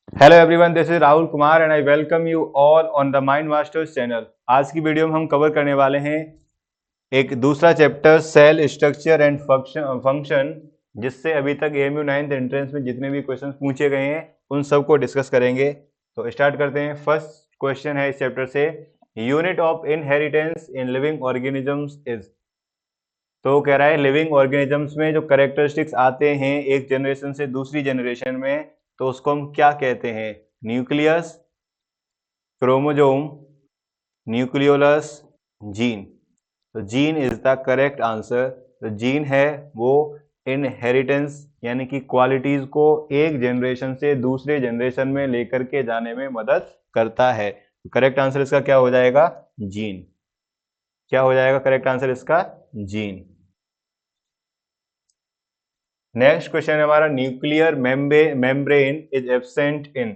Hello everyone, this is Rahul Kumar and I welcome you all on the mind masters channel. आज की video में हम cover करने वाले हैं एक दूसरा chapter cell structure and function, जिससे अभी तक एएमयू 9th एंट्रेंस में जितने भी क्वेश्चन पूछे गए हैं उन सबको डिस्कस करेंगे। तो स्टार्ट करते हैं। फर्स्ट क्वेश्चन है इस चैप्टर से, unit of inheritance in living organisms is. तो कह रहा है लिविंग ऑर्गेनिजम्स में जो करेक्टरिस्टिक्स आते हैं एक जनरेशन से दूसरी जनरेशन में, तो उसको हम क्या कहते हैं? Nucleus, chromosome, nucleolus, gene. तो gene is the correct answer. तो जीन है वो इनहेरिटेंस यानी कि क्वालिटीज को एक जनरेशन से दूसरे जनरेशन में लेकर के जाने में मदद करता है। तो करेक्ट आंसर इसका क्या हो जाएगा? जीन। क्या हो जाएगा करेक्ट आंसर इसका? जीन। नेक्स्ट क्वेश्चन है हमारा, nuclear membrane is absent in.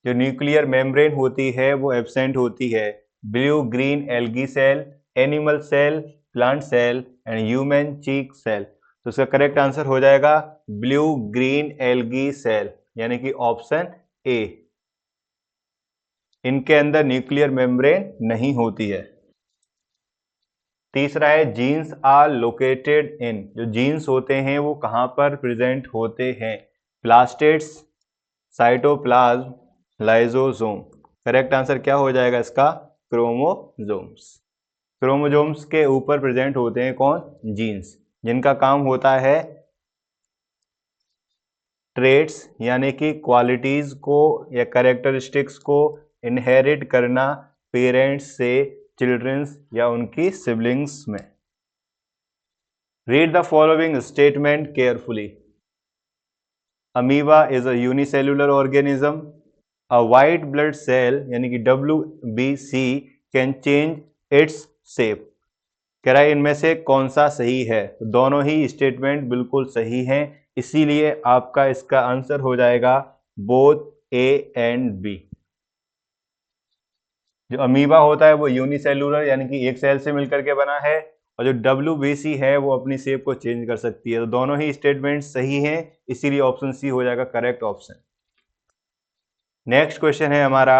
जो न्यूक्लियर मेम्ब्रेन होती है वो एब्सेंट होती है। Blue green algae cell, animal cell, plant cell and human cheek cell. तो इसका करेक्ट आंसर हो जाएगा ब्लू ग्रीन एल्गी सेल, यानी कि ऑप्शन ए। इनके अंदर न्यूक्लियर मेम्ब्रेन नहीं होती है। तीसरा है, जीन्स आर लोकेटेड इन। जो जीन्स होते हैं वो कहां पर प्रेजेंट होते हैं? Plastids, cytoplasm, lysosome. Correct answer क्या हो जाएगा इसका? क्रोमोजोम्स। क्रोमोजोम्स के ऊपर प्रेजेंट होते हैं कौन? जीन्स, जिनका काम होता है ट्रेट्स यानी कि क्वालिटीज को या कैरेक्टरिस्टिक्स को इनहेरिट करना पेरेंट्स से चिल्ड्रंस या उनकी सिबलिंग्स में। Read the following statement carefully. Amoeba is a unicellular organism. A white blood cell यानी कि WBC can change its shape. कह रहा है इनमें से कौन सा सही है? तो दोनों ही स्टेटमेंट बिल्कुल सही हैं, इसीलिए आपका इसका आंसर हो जाएगा बोथ ए एंड बी। जो अमीबा होता है वो यूनिसेल्युलर यानी कि एक सेल से मिलकर के बना है, और जो WBC है वो अपनी शेप को चेंज कर सकती है। तो दोनों ही स्टेटमेंट सही हैं, इसीलिए ऑप्शन सी हो जाएगा करेक्ट ऑप्शन। नेक्स्ट क्वेश्चन है हमारा,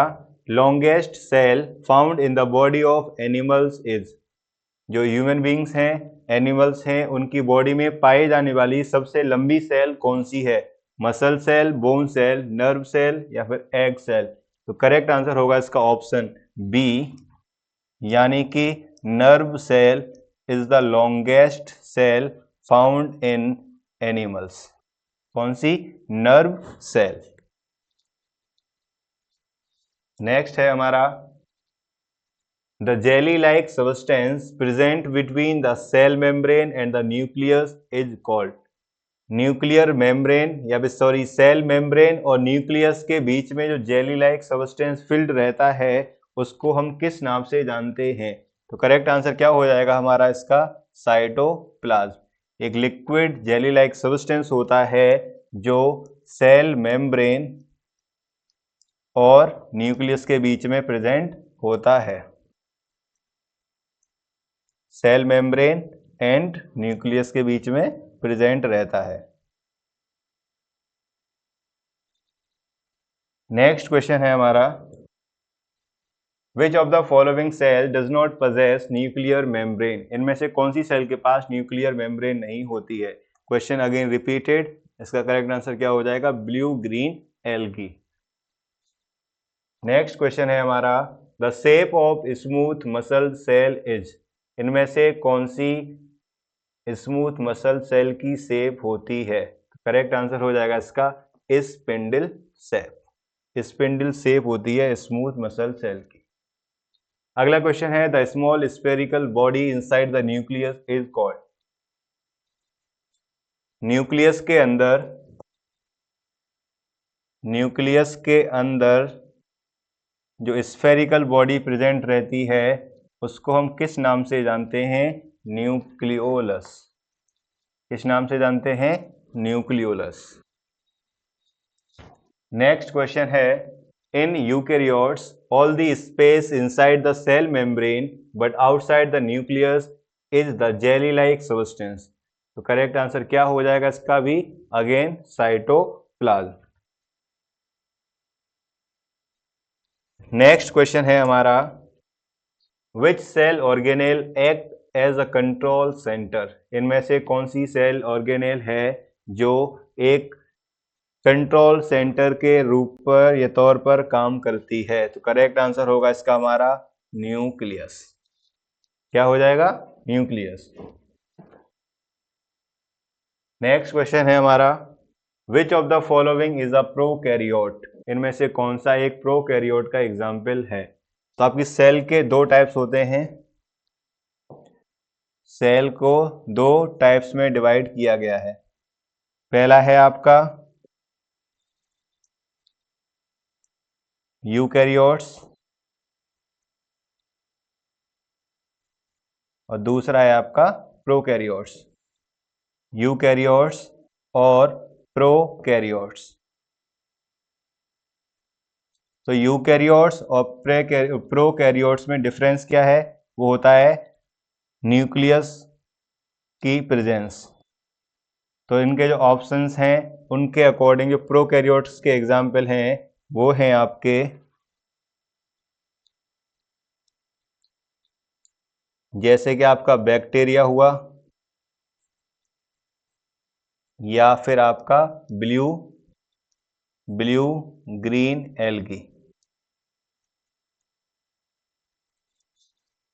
longest cell found in the body of animals is. जो ह्यूमन बींग्स हैं, एनिमल्स हैं, उनकी बॉडी में पाई जाने वाली सबसे लंबी सेल कौन सी है? Muscle cell, bone cell, nerve cell या फिर एग सेल। तो करेक्ट आंसर होगा इसका ऑप्शन बी, यानी कि nerve cell is the longest cell found in animals. कौन सी? Nerve cell. नेक्स्ट है हमारा, the jelly like substance present between the cell membrane and the nucleus is called. Nuclear membrane या फिर सॉरी सेल मेम्ब्रेन और nucleus के बीच में जो जेली लाइक सब्सटेंस फिल्ड रहता है उसको हम किस नाम से जानते हैं? तो करेक्ट आंसर क्या हो जाएगा हमारा इसका? साइटोप्लाज्म। एक लिक्विड जेली लाइक सब्सटेंस होता है जो सेल मेम्ब्रेन और न्यूक्लियस के बीच में प्रेजेंट होता है। सेल मेम्ब्रेन एंड न्यूक्लियस के बीच में प्रेजेंट रहता है। नेक्स्ट क्वेश्चन है हमारा, which of the following cell does not possess nuclear membrane. इनमें से कौन सी सेल के पास न्यूक्लियर मेम्ब्रेन नहीं होती है? Question again repeated. इसका करेक्ट आंसर क्या हो जाएगा? Blue green algae. Next question है हमारा, the shape of smooth muscle cell is. इनमें से कौन सी स्मूथ मसल सेल की शेप होती है? करेक्ट आंसर हो जाएगा इसका स्पिंडल शेप। स्पिंडल शेप होती है स्मूथ मसल सेल की। अगला क्वेश्चन है, the small spherical body inside the nucleus is called. Nucleus के अंदर जो स्फेरिकल बॉडी प्रेजेंट रहती है उसको हम किस नाम से जानते हैं? न्यूक्लियोलस। किस नाम से जानते हैं? न्यूक्लियोलस। नेक्स्ट क्वेश्चन है, in eukaryotes all the space inside the cell membrane but outside the nucleus is the jelly like substance. तो करेक्ट आंसर क्या हो जाएगा इसका भी? Again cytoplasm. नेक्स्ट क्वेश्चन है हमारा, which cell organelle act as a control centre. इनमें से कौन सी सेल ऑर्गेनेल है जो एक कंट्रोल सेंटर के रूप पर या तौर पर काम करती है? तो करेक्ट आंसर होगा इसका हमारा न्यूक्लियस। क्या हो जाएगा? न्यूक्लियस। नेक्स्ट क्वेश्चन है हमारा, which of the following is a prokaryote. इनमें से कौन सा एक प्रोकैरियोट का एग्जाम्पल है? तो आपकी सेल के दो टाइप्स होते हैं, सेल को दो टाइप्स में डिवाइड किया गया है। पहला है आपका यूकैरियोट्स और दूसरा है आपका प्रोकैरियोट्स। यूकैरियोट्स और प्रोकैरियोट्स। तो यूकैरियोट्स और प्रोकैरियोट्स में डिफरेंस क्या है? वो होता है न्यूक्लियस की प्रेजेंस। तो इनके जो ऑप्शंस हैं उनके अकॉर्डिंग जो प्रोकैरियोट्स के एग्जाम्पल हैं वो हैं आपके जैसे कि आपका बैक्टीरिया हुआ, या फिर आपका ब्लू ग्रीन एल्गी।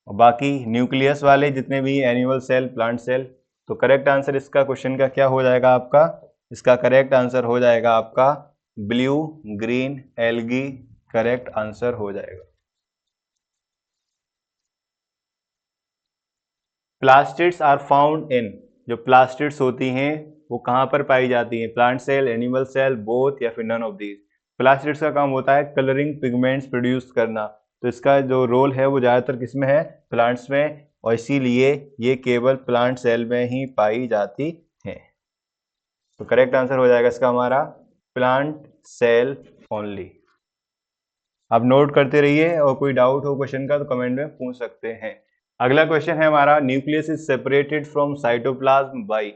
और बाकी न्यूक्लियस वाले जितने भी एनिमल सेल, प्लांट सेल। तो करेक्ट आंसर इसका क्वेश्चन का क्या हो जाएगा आपका? इसका करेक्ट आंसर हो जाएगा आपका blue green algae. Correct answer हो जाएगा। Plastids are found in. जो प्लास्टिड्स होती हैं वो कहाँ पर पाई जाती हैं? Plant cell, animal cell, both, या फिर नन ऑफ दीज। प्लास्टिड्स का काम होता है कलरिंग पिगमेंट्स प्रोड्यूस करना। तो इसका जो रोल है वो ज़्यादातर किस में है? प्लांट्स में, और इसीलिए ये केवल प्लांट सेल में ही पाई जाती हैं। तो करेक्ट आंसर हो जाएगा इसका हमारा प्लांट सेल ओनली। आप नोट करते रहिए और कोई डाउट हो क्वेश्चन का तो कमेंट में पूछ सकते हैं। अगला क्वेश्चन है हमारा, nucleus is separated from cytoplasm by.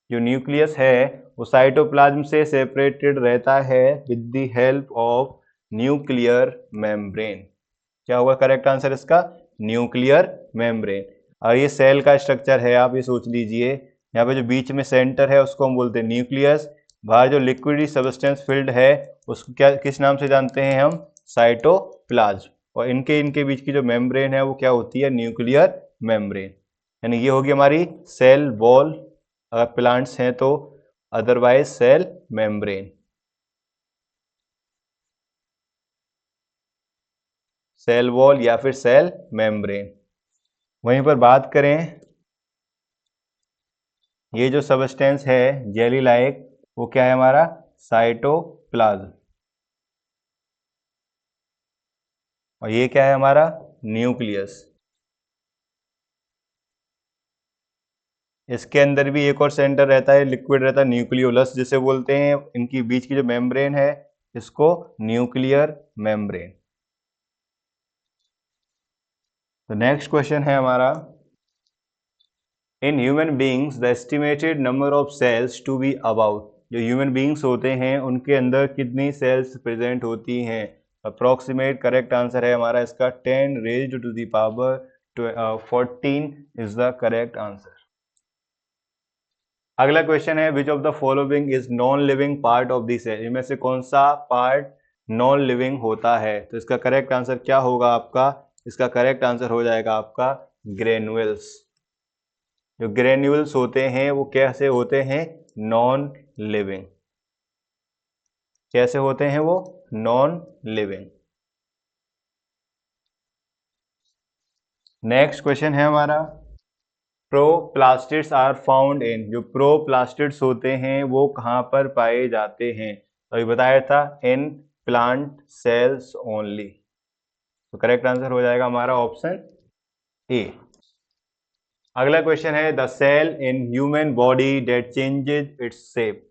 जो न्यूक्लियस है वो साइटोप्लाज्म से सेपरेटेड रहता है with the help of nuclear membrane. क्या होगा करेक्ट आंसर इसका? Nuclear membrane. और ये सेल का स्ट्रक्चर है, आप ये सोच लीजिए, यहाँ पे जो बीच में सेंटर है उसको हम बोलते हैं न्यूक्लियस। बाहर जो लिक्विड सब्सटेंस फिल्ड है उसको क्या, किस नाम से जानते हैं हम? साइटोप्लाज्म। और इनके बीच की जो मेम्ब्रेन है वो क्या होती है? Nuclear membrane. यानी ये होगी हमारी सेल वॉल अगर प्लांट्स हैं तो, otherwise cell membrane. Cell wall या फिर सेल मेम्ब्रेन। वहीं पर बात करें, ये जो सबस्टेंस है जेली लाइक, वो क्या है हमारा? साइटोप्लाज्म। और ये क्या है हमारा? न्यूक्लियस। इसके अंदर भी एक और सेंटर रहता है, लिक्विड रहता है, न्यूक्लियोलस जिसे बोलते हैं। इनकी बीच की जो मेम्ब्रेन है इसको न्यूक्लियर मेम्ब्रेन। तो नेक्स्ट क्वेश्चन है हमारा, in human beings the estimated number of cells to be about. जो ह्यूमन बींग्स होते हैं उनके अंदर कितनी सेल्स प्रेजेंट होती हैं? अप्रोक्सीमेट करेक्ट आंसर है हमारा इसका 10 raised to the power 14 is the correct answer. अगला क्वेश्चन है, which of the following is non living part of the cell. इनमें से कौन सा पार्ट नॉन लिविंग होता है? तो इसका करेक्ट आंसर क्या होगा आपका? इसका करेक्ट आंसर हो जाएगा आपका ग्रेन्यूल्स। जो ग्रेन्यूल्स होते हैं वो कैसे होते हैं? Non living. कैसे होते हैं वो? Non living. नेक्स्ट क्वेश्चन है हमारा, प्रोप्लास्टिड्स आर फाउंड इन। जो प्रोप्लास्टिड्स होते हैं वो कहाँ पर पाए जाते हैं? तो अभी बताया था इन प्लांट सेल्स ओनली। तो करेक्ट आंसर हो जाएगा हमारा ऑप्शन ए। अगला क्वेश्चन है, the cell in human body that changes its shape.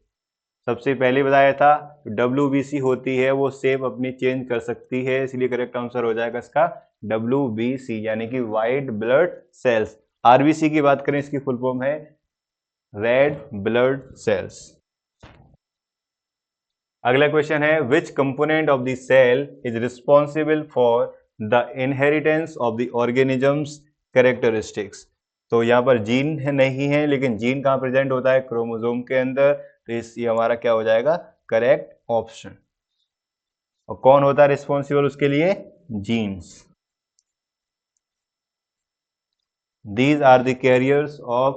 सबसे पहले बताया था WBC होती है वो शेप अपनी चेंज कर सकती है, इसलिए करेक्ट आंसर हो जाएगा इसका WBC यानी कि वाइट ब्लड सेल्स। RBC की बात करें इसकी फुल फॉर्म है रेड ब्लड सेल्स। अगला क्वेश्चन है which component of the cell is responsible for the inheritance of the organisms characteristics. तो यहाँ पर जीन नहीं है, लेकिन जीन कहाँ प्रेजेंट होता है? क्रोमोसोम के अंदर। तो ये हमारा क्या हो जाएगा? Correct option. और कौन होता है रिस्पॉन्सिबल उसके लिए? Jeans. These are the carriers of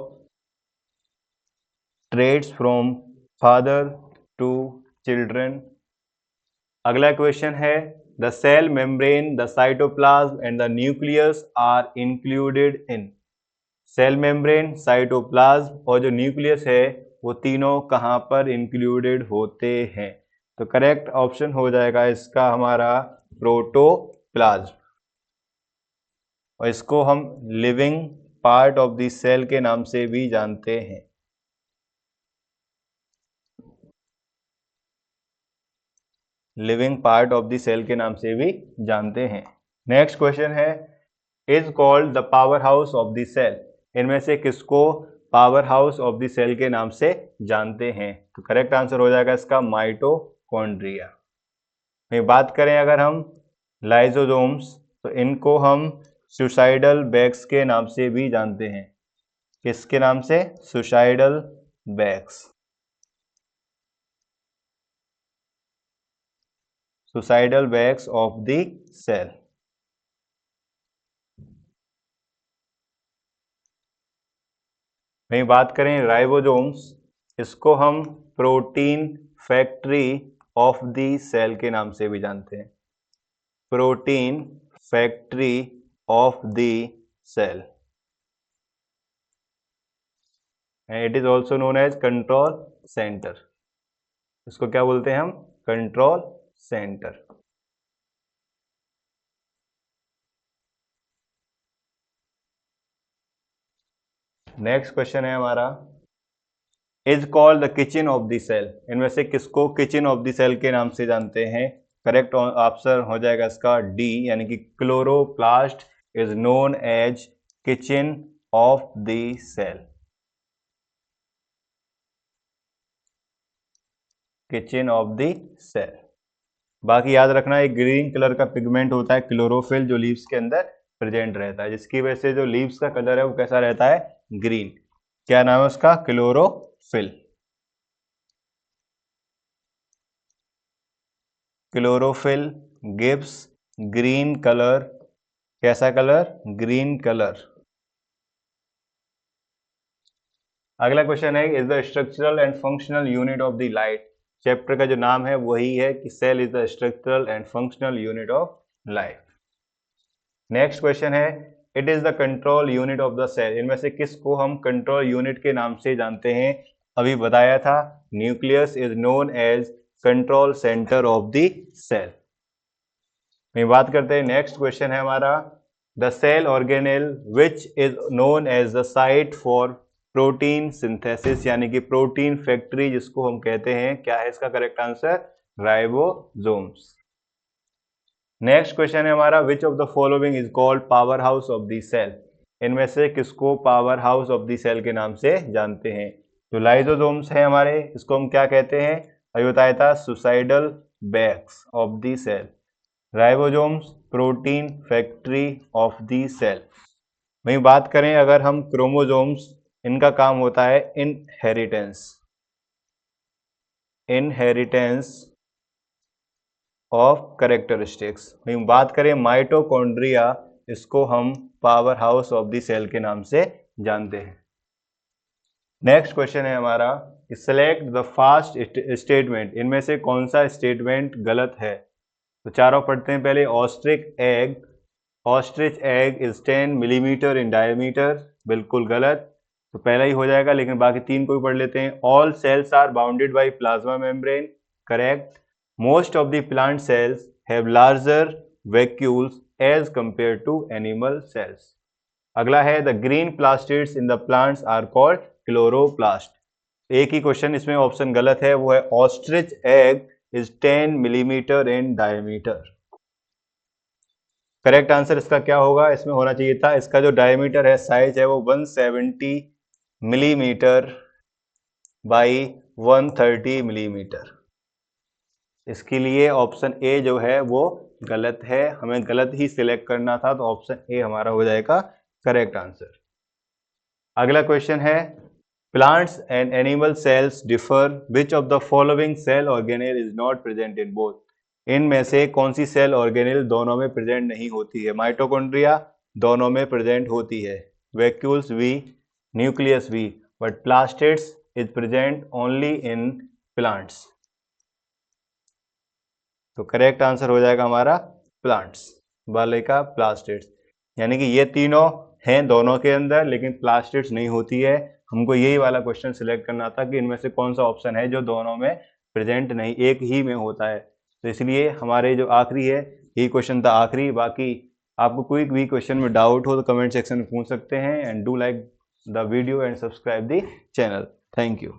traits from father to children. अगला क्वेश्चन है the cell membrane, the cytoplasm and the nucleus are included in. Cell membrane, cytoplasm और जो न्यूक्लियस है वो तीनों कहाँ पर इंक्लूडेड होते हैं? तो करेक्ट ऑप्शन हो जाएगा इसका हमारा प्रोटोप्लाज्म। और इसको हम living part of the cell के नाम से भी जानते हैं। Living part of the cell के नाम से भी जानते हैं। नेक्स्ट क्वेश्चन है is called the power house of the cell. इनमें से किसको power house of the cell के नाम से जानते हैं? तो करेक्ट आंसर हो जाएगा इसका माइटोकॉन्ड्रिया। बात करें अगर हम लाइसोसोम्स, तो इनको हम सुसाइडल बैग्स के नाम से भी जानते हैं। किसके नाम से? Suicidal bags. Suicidal bags of the cell. वहीं बात करें राइबोसोम्स, इसको हम protein factory of the cell के नाम से भी जानते हैं। Protein factory of the cell. It is also known as control centre. इसको क्या बोलते हैं हम? Control centre. नेक्स्ट क्वेश्चन है हमारा is called the kitchen of the cell. इनमें से किसको किचन ऑफ द सेल के नाम से जानते हैं? करेक्ट आंसर हो जाएगा इसका डी, यानी कि chloroplast is known as kitchen of the cell. Kitchen of the cell. बाकी याद रखना एक ग्रीन कलर का पिगमेंट होता है क्लोरोफिल, जो लीव्स के अंदर प्रेजेंट रहता है, जिसकी वजह से जो लीव्स का कलर है वो कैसा रहता है? ग्रीन। क्या नाम है उसका? Chlorophyll. Chlorophyll gives green colour. कैसा कलर? Green colour. अगला क्वेश्चन है is the structural and functional unit of the light. Chapter का जो नाम है वही है कि cell is the structural and functional unit of life. Next question है it is the control unit of the cell. इनमें से किसको हम कंट्रोल यूनिट के नाम से जानते हैं? अभी बताया था, nucleus is known as control centre of the cell. मैं बात करते हैं नेक्स्ट क्वेश्चन है हमारा the cell organelle which is known as the site for protein synthesis, यानी कि प्रोटीन फैक्ट्री जिसको हम कहते हैं। क्या है इसका correct answer? Ribosomes. Next question है हमारा which of the following is called power house of the cell. इनमें से किसको power house of the cell के नाम से जानते हैं? तो लाइसोसोम्स है हमारे, इसको हम क्या कहते हैं? अभी बताया था suicidal bags of the cell. Ribosomes protein factory of the cell. वहीं बात करें अगर हम क्रोमोसोम्स, इनका काम होता है इनहेरिटेंस। Inheritance of characteristics. वहीं बात करें माइटोकॉन्ड्रिया, इसको हम power house of the cell के नाम से जानते हैं। नेक्स्ट क्वेश्चन है हमारा सेलेक्ट द फास्ट स्टेटमेंट। इनमें से कौन सा स्टेटमेंट गलत है? तो चारों पढ़ते हैं पहले। Ostrich egg, ostrich egg is 10 millimetre in diameter, बिल्कुल गलत। तो पहला ही हो जाएगा, लेकिन बाकी तीन को भी पढ़ लेते हैं। All cells are bounded by plasma membrane, correct. Most of the plant cells have larger vacuoles as compare to animal cells. अगला है the green plastids in the plants are called chloroplast. एक ही क्वेश्चन इसमें option गलत है, वो है ostrich egg is 10 millimetre in diameter. Correct answer इसका क्या होगा? इसमें होना चाहिए था इसका जो डायमीटर है, साइज है, वो 170 मिलीमीटर बाई 130 मिलीमीटर। इसके लिए ऑप्शन ए जो है वो गलत है, हमें गलत ही सिलेक्ट करना था, तो ऑप्शन ए हमारा हो जाएगा करेक्ट आंसर। अगला क्वेश्चन है plants and animal cells differ, which of the following cell organelle is not present in both. इनमें से कौन सी सेल ऑर्गेनेल दोनों में प्रेजेंट नहीं होती है। माइटोकॉन्ड्रिया दोनों में प्रेजेंट होती है, वैक्यूल्स वी, न्यूक्लियस वी, but plastids is present only in plants. तो करेक्ट आंसर हो जाएगा हमारा प्लांट्स वाले का प्लास्टिड्स, यानी कि ये तीनों हैं दोनों के अंदर, लेकिन प्लास्टिड्स नहीं होती है। हमको यही वाला क्वेश्चन सिलेक्ट करना था कि इनमें से कौन सा ऑप्शन है जो दोनों में प्रेजेंट नहीं, एक ही में होता है। तो इसलिए हमारे जो आखिरी है यही क्वेश्चन था आखिरी। बाकी आपको कोई भी क्वेश्चन में डाउट हो तो कमेंट सेक्शन में पूछ सकते हैं। And do like the video and subscribe the channel. Thank you.